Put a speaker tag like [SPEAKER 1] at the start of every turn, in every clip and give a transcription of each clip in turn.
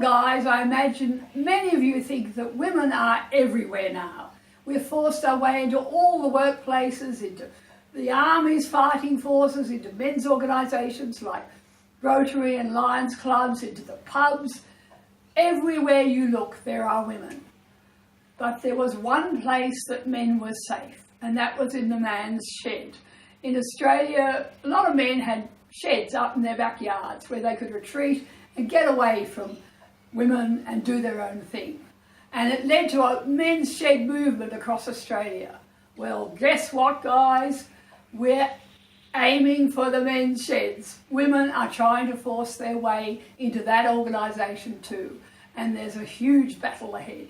[SPEAKER 1] Well, guys, I imagine many of you think that women are everywhere now. We've forced our way into all the workplaces, into the Army's fighting forces, into men's organisations like Rotary and Lions clubs, into the pubs. Everywhere you look, there are women. But there was one place that men were safe, and that was in the man's shed. In Australia, a lot of men had sheds out in their backyards where they could retreat and get away from women and do their own thing. And it led to a men's shed movement across Australia. Well, guess what, guys? We're aiming for the men's sheds. Women are trying to force their way into that organisation too. And there's a huge battle ahead.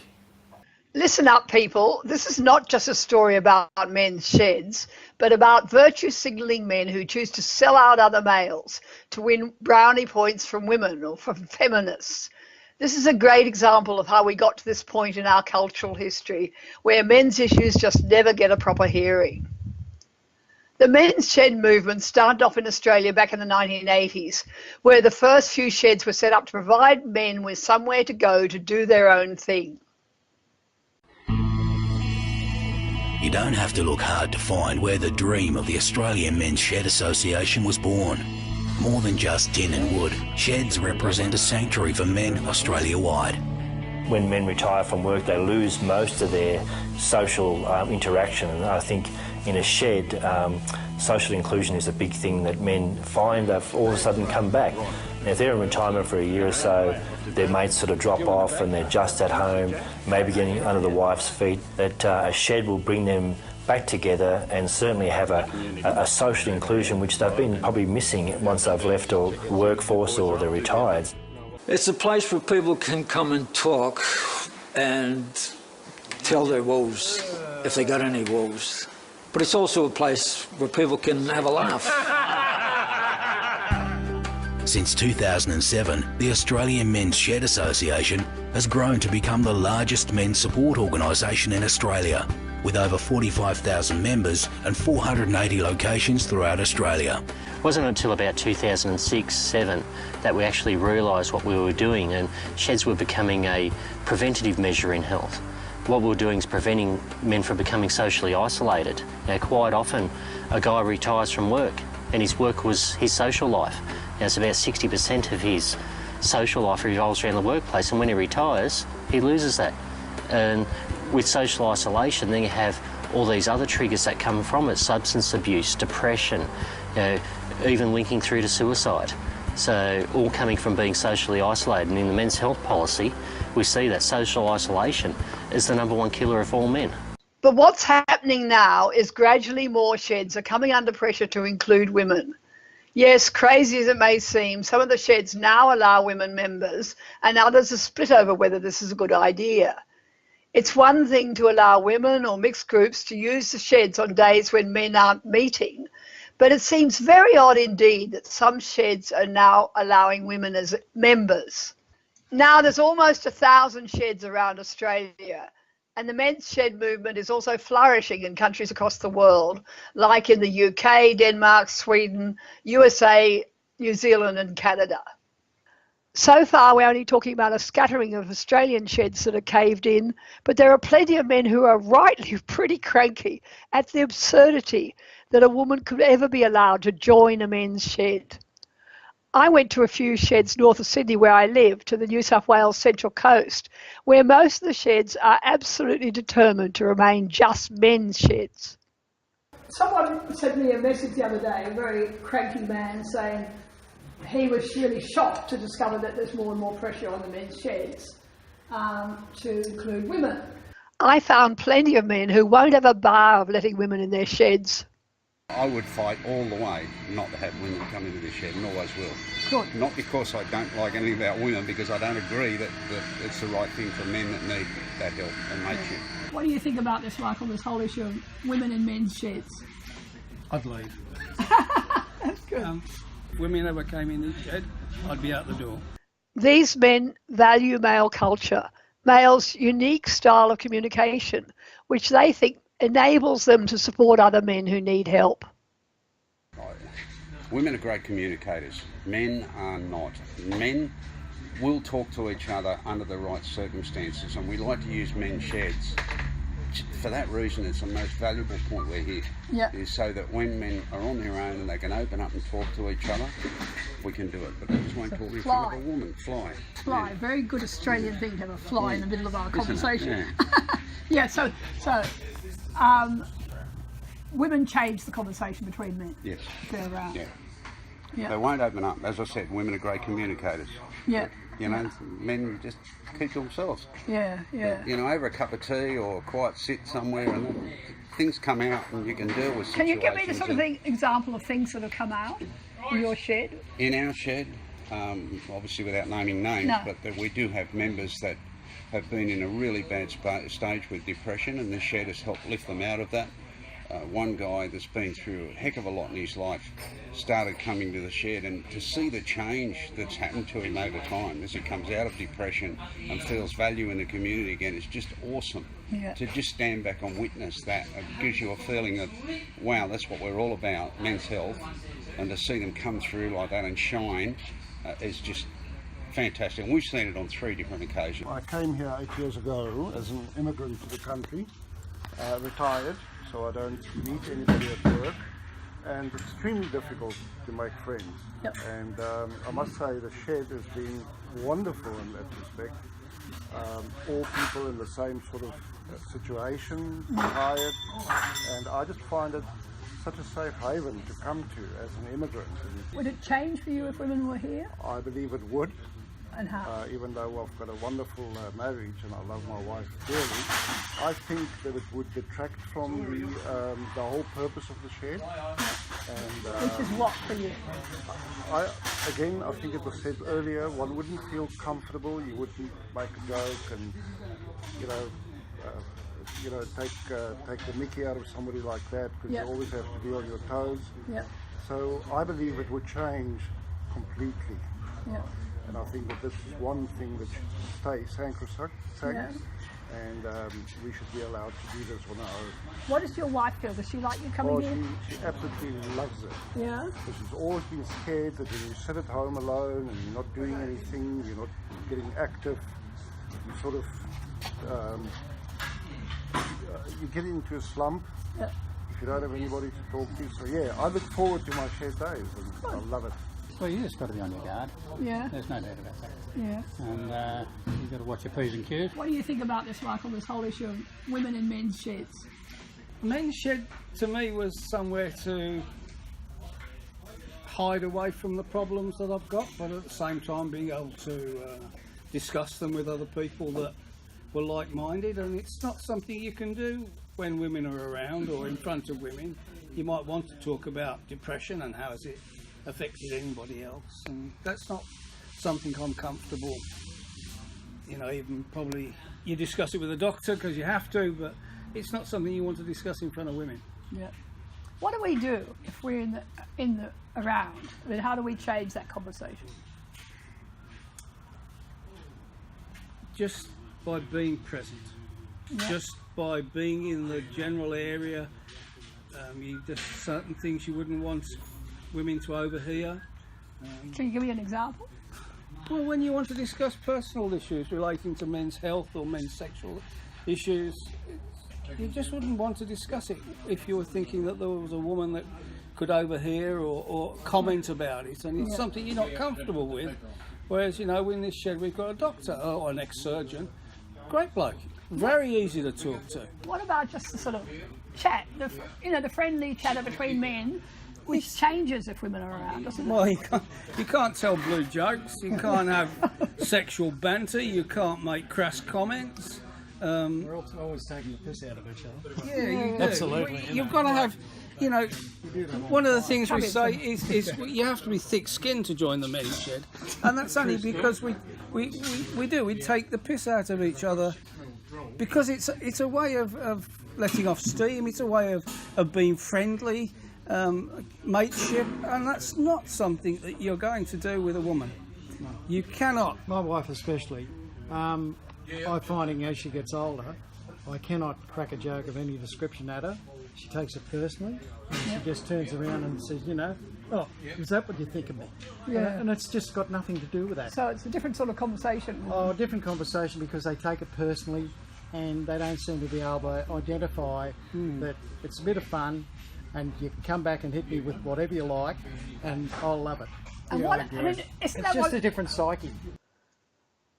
[SPEAKER 2] Listen up, people. This is not just a story about men's sheds, but about virtue signalling men who choose to sell out other males to win brownie points from women or from feminists. This is a great example of how we got to this point in our cultural history where men's issues just never get a proper hearing. The men's shed movement started off in Australia back in the 1980s, where the first few sheds were set up to provide men with somewhere to go to do their own thing.
[SPEAKER 3] You don't have to look hard to find where the dream of the Australian Men's Shed Association was born. More than just tin and wood, sheds represent a sanctuary for men Australia-wide.
[SPEAKER 4] When men retire from work, they lose most of their social interaction, and I think in a shed, social inclusion is a big thing that men find they've all of a sudden come back. And if they're in retirement for a year or so, their mates sort of drop off and they're just at home, maybe getting under the wife's feet, that a shed will bring them back together and certainly have a social inclusion which they've been probably missing once they've left the workforce or they're retired.
[SPEAKER 5] It's a place where people can come and talk and tell their woes, if they got any woes. But it's also a place where people can have a laugh.
[SPEAKER 3] Since 2007, the Australian Men's Shed Association has grown to become the largest men's support organisation in Australia, with over 45,000 members and 480 locations throughout Australia.
[SPEAKER 6] It wasn't until about 2006-07 that we actually realised what we were doing, and sheds were becoming a preventative measure in health. What we were doing is preventing men from becoming socially isolated. You know, quite often a guy retires from work and his work was his social life. You know, it's about 60% of his social life revolves around the workplace, and when he retires, he loses that. And with social isolation, then you have all these other triggers that come from it: substance abuse, depression, you know, even linking through to suicide. So all coming from being socially isolated. And in the men's health policy, we see that social isolation is the #1 killer of all men.
[SPEAKER 2] But what's happening now is gradually more sheds are coming under pressure to include women. Yes, crazy as it may seem, some of the sheds now allow women members and others are split over whether this is a good idea. It's one thing to allow women or mixed groups to use the sheds on days when men aren't meeting, but it seems very odd indeed that some sheds are now allowing women as members. Now there's almost 1,000 sheds around Australia, and the men's shed movement is also flourishing in countries across the world, like in the UK, Denmark, Sweden, USA, New Zealand and Canada. So far, we're only talking about a scattering of Australian sheds that are caved in, but there are plenty of men who are rightly pretty cranky at the absurdity that a woman could ever be allowed to join a men's shed. I went to a few sheds north of Sydney where I live, to the New South Wales Central Coast, where most of the sheds are absolutely determined to remain just men's sheds.
[SPEAKER 1] Someone sent me a message the other day, a very cranky man, saying he was really shocked to discover that there's more and more pressure on the men's sheds to include women.
[SPEAKER 2] I found plenty of men who won't have a bar of letting women in their sheds.
[SPEAKER 7] I would fight all the way not to have women come into the shed, and always will.
[SPEAKER 2] Good.
[SPEAKER 7] Not because I don't like anything about women, because I don't agree that it's the right thing for men that need that help and mateship.
[SPEAKER 1] What do you think about this, Michael, this whole issue of women in men's sheds?
[SPEAKER 8] I'd leave.
[SPEAKER 1] That's good.
[SPEAKER 8] If women ever came in the shed, I'd be out the door.
[SPEAKER 2] These men value male culture, males' unique style of communication, which they think enables them to support other men who need help.
[SPEAKER 7] Women are great communicators. Men are not. Men will talk to each other under the right circumstances, and we like to use men's sheds. For that reason, it's the most valuable point we're here, is so that when men are on their own and they can open up and talk to each other, we can do it. But they just won't talk in front of a woman. Fly.
[SPEAKER 1] Fly, very good Australian thing to have a fly in the middle of our conversation.
[SPEAKER 7] Yeah.
[SPEAKER 1] So women change the conversation between men.
[SPEAKER 7] Yes.
[SPEAKER 1] They're around.
[SPEAKER 7] Yeah. They won't open up. As I said, women are great communicators.
[SPEAKER 1] Yeah.
[SPEAKER 7] You know, men just keep to themselves.
[SPEAKER 1] Yeah.
[SPEAKER 7] You know, over a cup of tea or a quiet sit somewhere, and then things come out and you can deal with situations.
[SPEAKER 1] Can you give me the sort of example of things that have come out in your shed?
[SPEAKER 7] In our shed, obviously without naming names, but that we do have members that have been in a really bad stage with depression, and this shed has helped lift them out of that. One guy that's been through a heck of a lot in his life started coming to the shed, and to see the change that's happened to him over time as he comes out of depression and feels value in the community again, it's just awesome. To just stand back and witness that, it gives you a feeling that, wow, that's what we're all about, men's health, and to see them come through like that and shine is just fantastic. And we've seen it on 3 different occasions.
[SPEAKER 9] I came here 8 years ago as an immigrant to the country, retired, so I don't meet anybody at work, and it's extremely difficult to make friends. And I must say the shed has been wonderful in that respect. All people in the same sort of situation, retired, and I just find it such a safe haven to come to as an immigrant.
[SPEAKER 1] Would it change for you if women were here?
[SPEAKER 9] I believe it would.
[SPEAKER 1] And how?
[SPEAKER 9] Even though I've got a wonderful marriage and I love my wife dearly, I think that it would detract from the whole purpose of the shed. And,
[SPEAKER 1] which is what for you?
[SPEAKER 9] I think it was said earlier, one wouldn't feel comfortable, you wouldn't make a joke and, take the mickey out of somebody like that, because you always have to be on your toes. So I believe it would change completely. And I think that this is one thing that should stay sacrosanct, and we should be allowed to do this on our own.
[SPEAKER 1] What does your wife feel? Does she like you coming in?
[SPEAKER 9] She absolutely loves it.
[SPEAKER 1] Yeah?
[SPEAKER 9] Because she's always been scared that when you sit at home alone and you're not doing anything, you're not getting active, you sort of, you get into a slump if you don't have anybody to talk to. So I look forward to my shed days, and I love it.
[SPEAKER 8] Well, you just got to be on your guard.
[SPEAKER 1] Yeah.
[SPEAKER 8] There's no doubt about that.
[SPEAKER 1] Yeah.
[SPEAKER 8] And you've got to watch your P's and Q's.
[SPEAKER 1] What do you think about this, Michael, this whole issue of women in men's sheds?
[SPEAKER 8] Men's shed, to me, was somewhere to hide away from the problems that I've got, but at the same time being able to discuss them with other people that were like-minded. And it's not something you can do when women are around or in front of women. You might want to talk about depression and how has it affected anybody else, and that's not something I'm comfortable, even probably you discuss it with a doctor because you have to, but it's not something you want to discuss in front of women.
[SPEAKER 1] What do we do if we're in the around? I mean, how do we change that conversation?
[SPEAKER 8] Just by being present, just by being in the general area. There's certain things you wouldn't want women to overhear.
[SPEAKER 1] Can you give me an example?
[SPEAKER 8] Well, when you want to discuss personal issues relating to men's health or men's sexual issues, you just wouldn't want to discuss it if you were thinking that there was a woman that could overhear or comment about it, and it's something you're not comfortable with. Whereas, in this shed we've got a doctor or an ex-surgeon, great bloke, very easy to talk to.
[SPEAKER 1] What about just the sort of chat, the friendly chatter between men, which changes if women are around, doesn't it?
[SPEAKER 8] Well, you can't tell blue jokes, you can't have sexual banter, you can't make crass comments.
[SPEAKER 10] We're always taking the piss out of each other.
[SPEAKER 8] Yeah, you do.
[SPEAKER 10] Absolutely.
[SPEAKER 8] You've got to have, one of the things we say is you have to be thick-skinned to join the men's shed, and that's only because we take the piss out of each other, because it's a way of letting off steam, it's a way of being friendly. Mateship, and that's not something that you're going to do with a woman.
[SPEAKER 10] No.
[SPEAKER 8] You cannot.
[SPEAKER 10] My wife especially, I'm finding as she gets older, I cannot crack a joke of any description at her. She takes it personally, and she just turns around and says, you know, oh, is that what you think of me?
[SPEAKER 1] Yeah.
[SPEAKER 10] And it's just got nothing to do with that.
[SPEAKER 1] So it's a different sort of conversation.
[SPEAKER 10] Oh, different conversation, because they take it personally and they don't seem to be able to identify that it's a bit of fun and you can come back and hit me with whatever you like and I'll love it.
[SPEAKER 1] And what, I mean,
[SPEAKER 10] it's just a different psyche.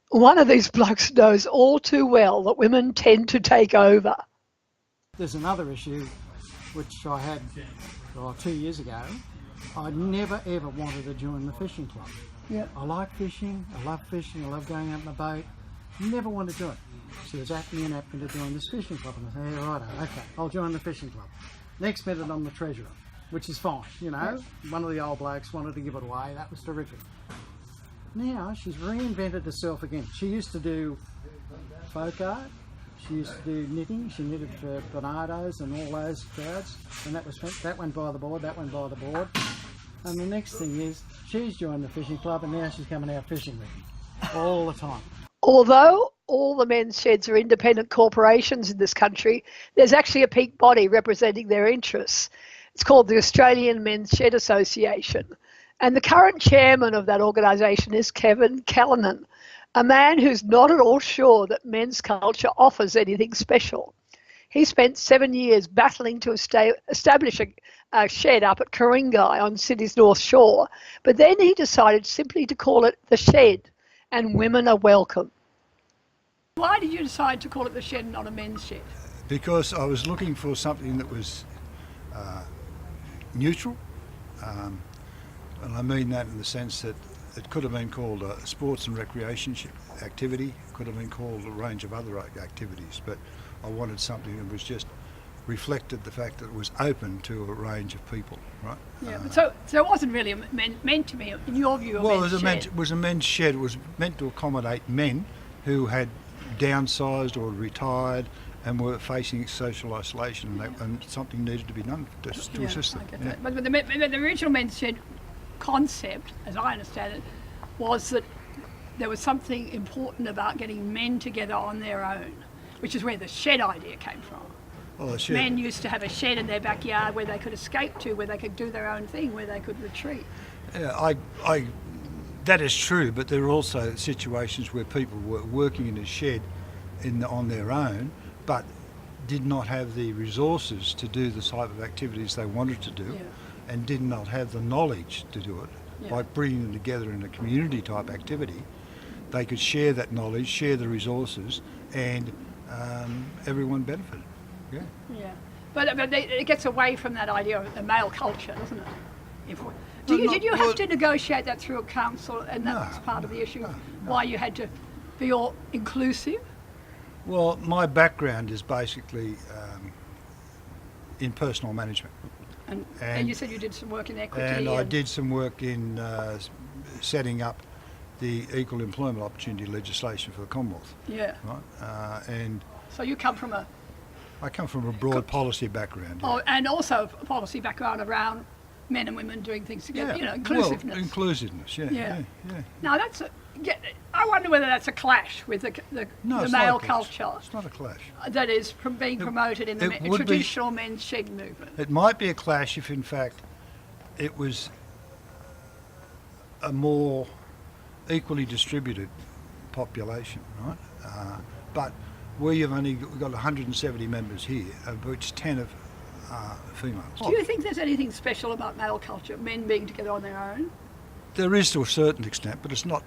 [SPEAKER 2] One of these blokes knows all too well that women tend to take over.
[SPEAKER 10] There's another issue which I had 2 years ago. I never ever wanted to join the fishing club.
[SPEAKER 1] Yeah.
[SPEAKER 10] I like fishing, I love going out in the boat. Never wanted to do it. She was at me to join this fishing club, and I said, yeah, righto, okay, I'll join the fishing club. Next minute I'm the treasurer, which is fine, you know. One of the old blokes wanted to give it away, that was terrific. Now she's reinvented herself again. She used to do folk art, she used to do knitting, she knitted for Bernardo's and all those crowds, and that went by the board, that went by the board. And the next thing is, she's joined the fishing club and now she's coming out fishing with me all the time.
[SPEAKER 2] Although all the men's sheds are independent corporations in this country, there's actually a peak body representing their interests. It's called the Australian Men's Shed Association. And the current chairman of that organisation is Kevin Callanan, a man who's not at all sure that men's culture offers anything special. He spent 7 years battling to establish a shed up at Ku-ring-gai on Sydney's North Shore, but then he decided simply to call it the Shed, and women are welcome.
[SPEAKER 1] Why did you decide to call it the shed and not a men's shed?
[SPEAKER 11] Because I was looking for something that was neutral, and I mean that in the sense that it could have been called a sports and recreation activity, it could have been called a range of other activities, but I wanted something that was just reflected the fact that it was open to a range of people, right?
[SPEAKER 1] Yeah, so it wasn't really meant to be, in your view,
[SPEAKER 11] it was a men's shed. It was meant to accommodate men who had downsized or retired and were facing social isolation, and something needed to be done to assist them.
[SPEAKER 1] Yeah. But the original men's shed concept, as I understand it, was that there was something important about getting men together on their own, which is where the shed idea came from.
[SPEAKER 11] Oh, shed.
[SPEAKER 1] Men used to have a shed in their backyard where they could escape to, where they could do their own thing, where they could retreat.
[SPEAKER 11] Yeah, that is true, but there are also situations where people were working in a shed on their own, but did not have the resources to do the type of activities they wanted to do, and did not have the knowledge to do it. By bringing them together in a community type activity, they could share that knowledge, share the resources, and everyone benefited.
[SPEAKER 1] Yeah, but it gets away from that idea of the male culture, doesn't it? Did you have to negotiate that through a council, and that was part of the issue, why you had to be all inclusive?
[SPEAKER 11] Well, my background is basically in personal management.
[SPEAKER 1] And you said you did some work in equity.
[SPEAKER 11] And I did some work in setting up the equal employment opportunity legislation for the Commonwealth.
[SPEAKER 1] Yeah.
[SPEAKER 11] Right. And
[SPEAKER 1] so you come from
[SPEAKER 11] I come from a broad policy background.
[SPEAKER 1] Oh, and also a policy background around men and women doing things together. You know, inclusiveness.
[SPEAKER 11] Well, inclusinism. Yeah.
[SPEAKER 1] Now I wonder whether that's a clash with the male culture.
[SPEAKER 11] It's not a clash.
[SPEAKER 1] That is being promoted in the traditional men's shed movement.
[SPEAKER 11] It might be a clash if, in fact, it was a more equally distributed population, right? But we have only got 170 members here, of which 10 are females.
[SPEAKER 1] Do you think there's anything special about male culture, men being together on their own?
[SPEAKER 11] There is to a certain extent, but it's not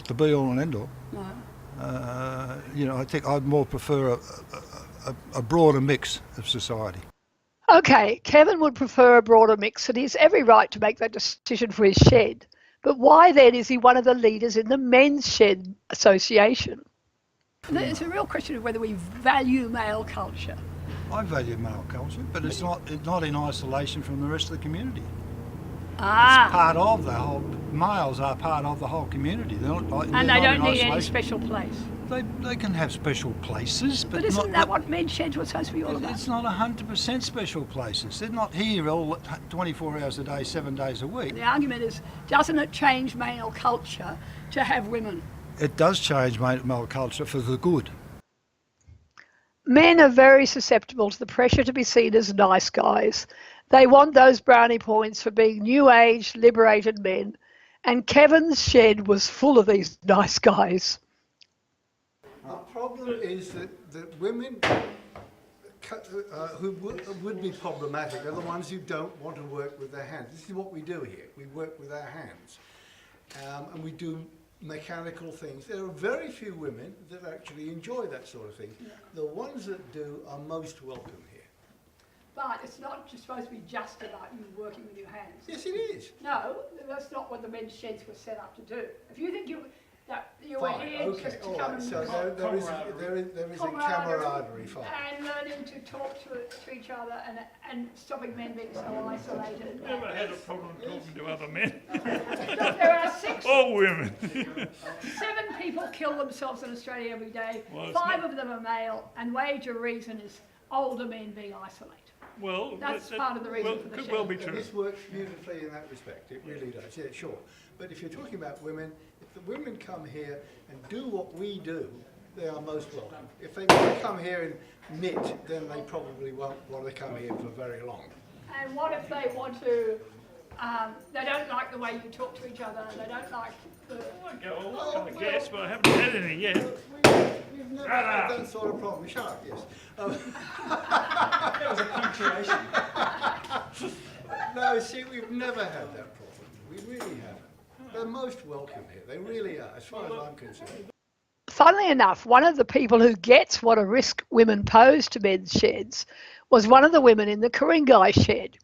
[SPEAKER 11] the be all and end all.
[SPEAKER 1] No.
[SPEAKER 11] I think I'd more prefer a broader mix of society.
[SPEAKER 2] Okay, Kevin would prefer a broader mix, and he has every right to make that decision for his shed. But why then is he one of the leaders in the Men's Shed Association?
[SPEAKER 1] It's a real question of whether we value male culture.
[SPEAKER 11] I value male culture, but it's not in isolation from the rest of the community. It's part of the whole. Males are part of the whole community. They're not,
[SPEAKER 1] and they don't need any special place.
[SPEAKER 11] They can have special places, but
[SPEAKER 1] isn't that what men's sheds were supposed to be all about?
[SPEAKER 11] It's not 100% special places. They're not here all 24 hours a day, 7 days a week.
[SPEAKER 1] The argument is, doesn't it change male culture to have women?
[SPEAKER 11] It does change male culture for the good.
[SPEAKER 2] Men are very susceptible to the pressure to be seen as nice guys. They want those brownie points for being new age, liberated men. And Kevin's shed was full of these nice guys.
[SPEAKER 9] The problem is that women who would be problematic are the ones who don't want to work with their hands. This is what we do here. We work with our hands. And we do mechanical things. There are very few women that actually enjoy that sort of thing. The ones that do are most welcome here.
[SPEAKER 1] But it's not just supposed to be just about you working with your hands.
[SPEAKER 9] Yes, it is.
[SPEAKER 1] No, that's not what the men's sheds were set up to do. If you think you were
[SPEAKER 9] Fine,
[SPEAKER 1] here
[SPEAKER 9] okay,
[SPEAKER 1] just to
[SPEAKER 9] all
[SPEAKER 1] come
[SPEAKER 9] right.
[SPEAKER 1] and
[SPEAKER 9] So there is a camaraderie, fine.
[SPEAKER 1] and learning to talk to each other and stopping men being so isolated.
[SPEAKER 12] Never had a problem talking to other men.
[SPEAKER 1] Look, there are
[SPEAKER 12] All women.
[SPEAKER 1] 7 people kill themselves in Australia every day.
[SPEAKER 12] Well,
[SPEAKER 1] 5 of them are male, and major reason is older men being isolated.
[SPEAKER 12] Well,
[SPEAKER 1] That's part of the reason for the
[SPEAKER 12] could
[SPEAKER 1] shed.
[SPEAKER 12] well be true.
[SPEAKER 9] This works beautifully in that respect, it really does, yeah, sure. But if you're talking about women, if the women come here and do what we do, they are most welcome. If they come here and knit, then they probably won't want to come here for very long.
[SPEAKER 1] And what if they want to, they don't like the way you talk to each other, they don't like the...
[SPEAKER 12] I go on the gas, but I haven't had any yet.
[SPEAKER 9] We've never had that sort of problem. Shut up, yes.
[SPEAKER 12] That was a punctuation.
[SPEAKER 9] No, see, we've never had that problem. We really haven't. They're most welcome here. They really are, as far as I'm concerned.
[SPEAKER 2] Funnily enough, one of the people who gets what a risk women pose to men's sheds was one of the women in the Ku-ring-gai shed.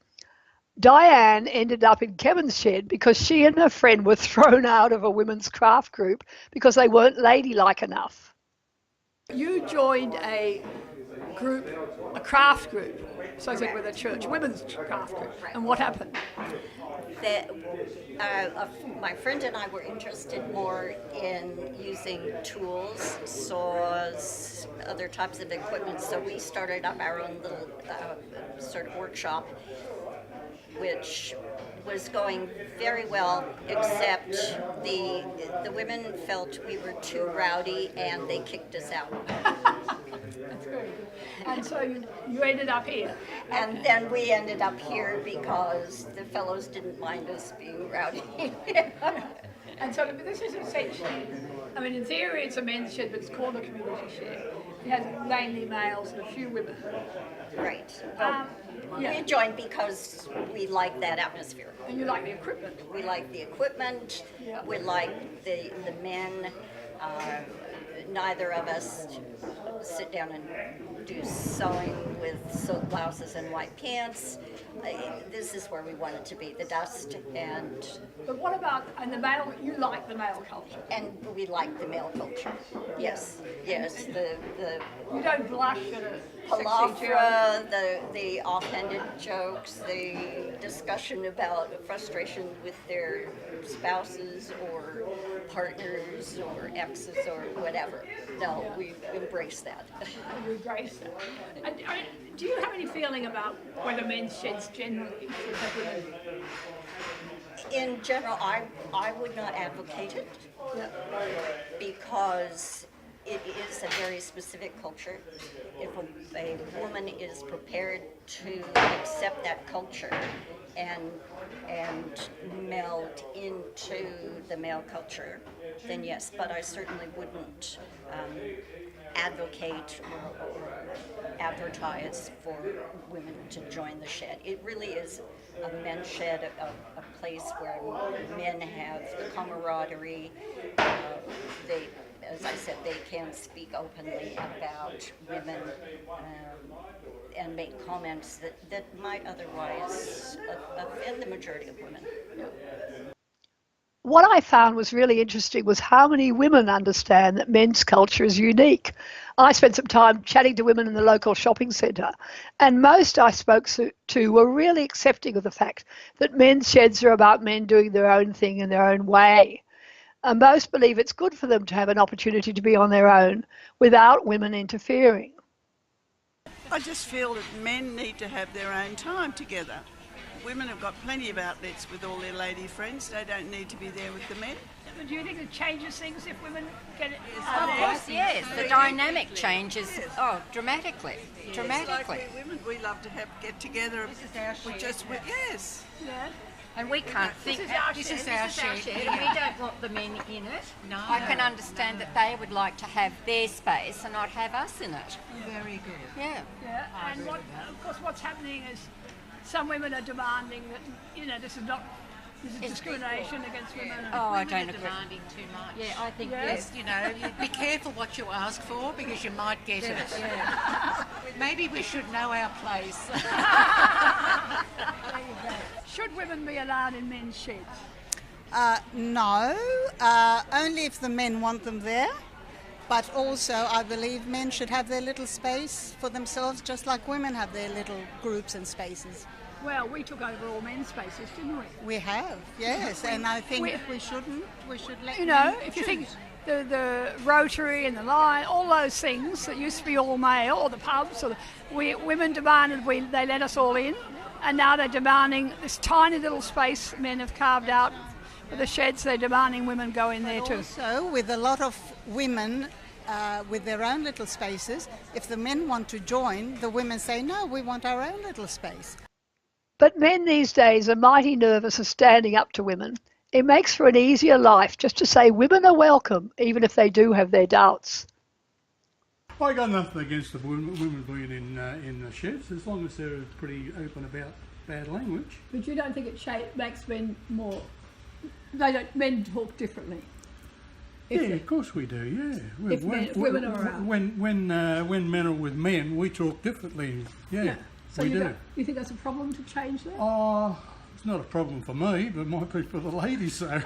[SPEAKER 2] Diane ended up in Kevin's shed because she and her friend were thrown out of a women's craft group because they weren't ladylike enough.
[SPEAKER 1] You joined a group, a craft group, associated with a church, women's craft group, and what happened?
[SPEAKER 13] My friend and I were interested more in using tools, saws, other types of equipment, so we started up our own little sort of workshop, which was going very well, except the women felt we were too rowdy and they kicked us out.
[SPEAKER 1] That's very good. And so you ended up here.
[SPEAKER 13] And then we ended up here because the fellows didn't mind us being rowdy.
[SPEAKER 1] And so this is essentially, I mean, in theory it's a men's shed, but it's called a community shed. It has mainly males and a few women.
[SPEAKER 13] Right.
[SPEAKER 1] Yeah.
[SPEAKER 13] We joined because we like that atmosphere.
[SPEAKER 1] And you like the equipment.
[SPEAKER 13] We like the equipment.
[SPEAKER 1] Yeah.
[SPEAKER 13] We like the men. Neither of us sit down and do sewing with silk blouses and white pants. This is where we want it to be, the dust and...
[SPEAKER 1] But what about, and the male, you like the male culture?
[SPEAKER 13] And we like the male culture, yes. Yes, the
[SPEAKER 1] you don't blush at a
[SPEAKER 13] palafra, the offhanded jokes, the discussion about frustration with their spouses or partners or exes or whatever. No, we embrace that.
[SPEAKER 1] You embrace that. And, do you have any feeling about whether men's sheds generally should have women?
[SPEAKER 13] In general, I would not advocate it because it is a very specific culture. If a woman is prepared to accept that culture and meld into the male culture, then yes, but I certainly wouldn't advocate or advertise for women to join the shed. It really is a men's shed, a place where men have the camaraderie. They, as I said, they can speak openly about women and make comments that might otherwise offend the majority of women.
[SPEAKER 2] What I found was really interesting was how many women understand that men's culture is unique. I spent some time chatting to women in the local shopping centre, and most I spoke to were really accepting of the fact that men's sheds are about men doing their own thing in their own way. And most believe it's good for them to have an opportunity to be on their own without women interfering.
[SPEAKER 14] I just feel that men need to have their own time together. Women have got plenty of outlets with all their lady friends. They don't need to be there with the men.
[SPEAKER 1] But do you think it changes things if women get it?
[SPEAKER 15] Of course, yes. The dynamic changes, dramatically. Dramatically.
[SPEAKER 14] Like we women, we love to get together.
[SPEAKER 15] This is our shed.
[SPEAKER 14] Yes.
[SPEAKER 1] Yeah.
[SPEAKER 15] And we can't think
[SPEAKER 16] This is our shed.
[SPEAKER 15] We don't want the men in it.
[SPEAKER 16] No.
[SPEAKER 15] I can understand that they would like to have their space and not have us in it.
[SPEAKER 16] Very good.
[SPEAKER 15] Yeah.
[SPEAKER 1] Yeah. And of course, what's happening is some women are demanding that this is discrimination against women.
[SPEAKER 15] I don't agree.
[SPEAKER 16] Demanding too much.
[SPEAKER 15] Yeah, I think
[SPEAKER 16] yes. Be careful what you ask for because you might get it.
[SPEAKER 15] Yeah.
[SPEAKER 16] Maybe we should know our place.
[SPEAKER 1] Should women be allowed in men's sheds?
[SPEAKER 17] No, only if the men want them there. But also, I believe men should have their little space for themselves, just like women have their little groups and spaces.
[SPEAKER 1] Well, we took over all men's spaces, didn't we?
[SPEAKER 17] We have, yes, and I think if we shouldn't, we should let
[SPEAKER 1] if you think the Rotary and the Lion, all those things that used to be all male, or the pubs, women demanded they let us all in, and now they're demanding this tiny little space men have carved out for the sheds. They're demanding women go in there too.
[SPEAKER 17] Also, with a lot of women with their own little spaces, if the men want to join, the women say, no, we want our own little space.
[SPEAKER 2] But men these days are mighty nervous of standing up to women. It makes for an easier life just to say women are welcome, even if they do have their doubts.
[SPEAKER 8] I got nothing against the women being in the sheds, as long as they're pretty open about bad language.
[SPEAKER 1] But you don't think it makes men more... Men talk differently?
[SPEAKER 8] Yeah, of course we do, yeah.
[SPEAKER 1] If women are around.
[SPEAKER 8] When men are with men, we talk differently, yeah.
[SPEAKER 1] So you think that's a problem to change that?
[SPEAKER 8] Oh, it's not a problem for me, but it might be for the ladies, so.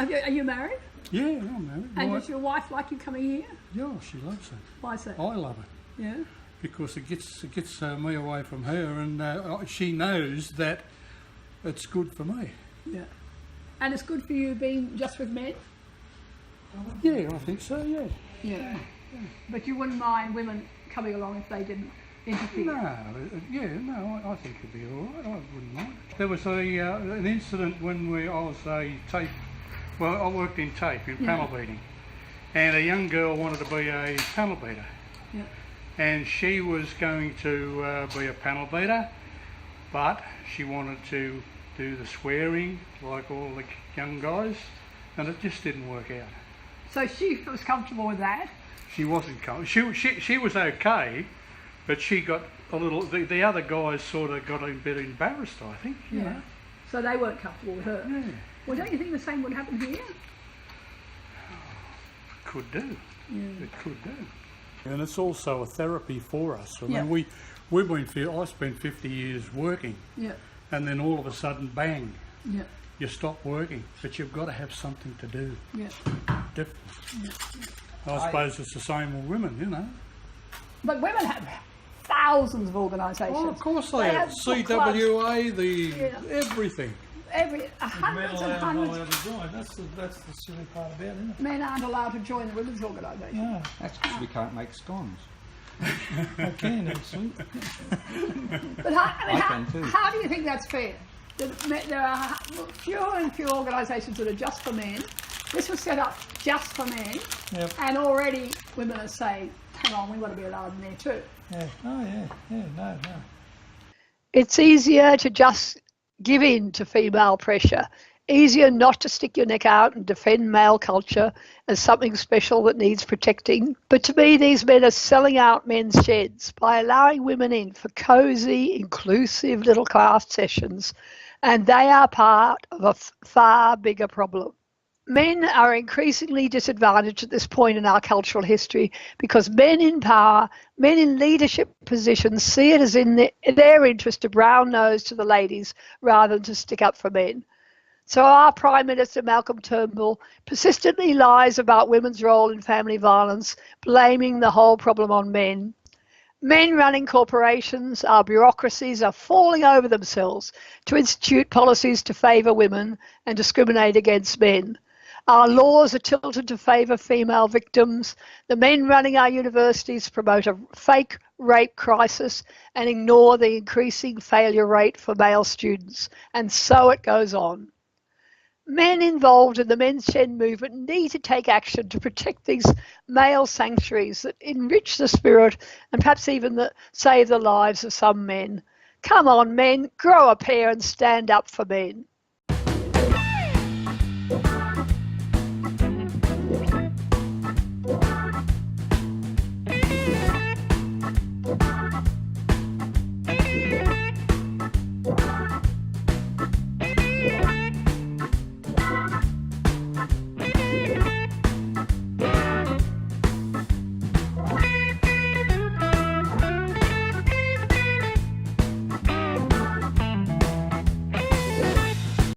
[SPEAKER 1] Are you married?
[SPEAKER 8] Yeah, I'm married.
[SPEAKER 1] And does your wife like you coming here?
[SPEAKER 8] Yeah, she loves it.
[SPEAKER 1] Why is that?
[SPEAKER 8] I love it.
[SPEAKER 1] Yeah?
[SPEAKER 8] Because it gets me away from her, and she knows that it's good for me.
[SPEAKER 1] Yeah. And it's good for you being just with men?
[SPEAKER 8] Yeah, I think so, yeah.
[SPEAKER 1] Yeah. But you wouldn't mind women coming along if they didn't interfere?
[SPEAKER 8] No, I think it'd be all right. I wouldn't mind. There was an incident when I was a tape. Well, I worked in tape in panel beating, and a young girl wanted to be a panel beater.
[SPEAKER 1] Yeah.
[SPEAKER 8] And she was going to be a panel beater, but she wanted to do the swearing like all the young guys, and it just didn't work out.
[SPEAKER 1] So she was comfortable with that?
[SPEAKER 8] She wasn't comfortable. She was okay, but she got a little... The other guys sort of got a bit embarrassed, I think. You know?
[SPEAKER 1] So they weren't comfortable with her?
[SPEAKER 8] Yeah.
[SPEAKER 1] Well, don't you think the same would happen here?
[SPEAKER 8] Could do.
[SPEAKER 1] Yeah.
[SPEAKER 8] It could do. And it's also a therapy for us. I mean, I spent 50 years working, and then all of a sudden, bang, you stop working, but you've got to have something to do.
[SPEAKER 1] Yeah.
[SPEAKER 8] Definitely. I suppose it's the same with women, you know.
[SPEAKER 1] But women have thousands of organisations.
[SPEAKER 8] Oh, of course they have. CWA, everything.
[SPEAKER 1] Hundreds and hundreds.
[SPEAKER 12] That's the silly part about it, isn't it?
[SPEAKER 1] Men aren't allowed to join the women's organisation.
[SPEAKER 12] Yeah.
[SPEAKER 18] That's because we can't make scones.
[SPEAKER 12] I can, actually.
[SPEAKER 1] But how do you think that's fair? There are fewer and fewer organisations that are just for men. This was set up just for men, and already women are saying, hang on, we've got to be allowed in there too.
[SPEAKER 12] Yeah. Oh, yeah. No.
[SPEAKER 2] It's easier to just give in to female pressure. Easier not to stick your neck out and defend male culture as something special that needs protecting. But to me, these men are selling out men's sheds by allowing women in for cosy, inclusive little class sessions, and they are part of a far bigger problem. Men are increasingly disadvantaged at this point in our cultural history because men in power, men in leadership positions see it as in their interest to brown nose to the ladies rather than to stick up for men. So our Prime Minister, Malcolm Turnbull, persistently lies about women's role in family violence, blaming the whole problem on men. Men running corporations, our bureaucracies are falling over themselves to institute policies to favour women and discriminate against men. Our laws are tilted to favour female victims. The men running our universities promote a fake rape crisis and ignore the increasing failure rate for male students. And so it goes on. Men involved in the men's shed movement need to take action to protect these male sanctuaries that enrich the spirit and perhaps even save the lives of some men. Come on, men, grow a pair and stand up for men.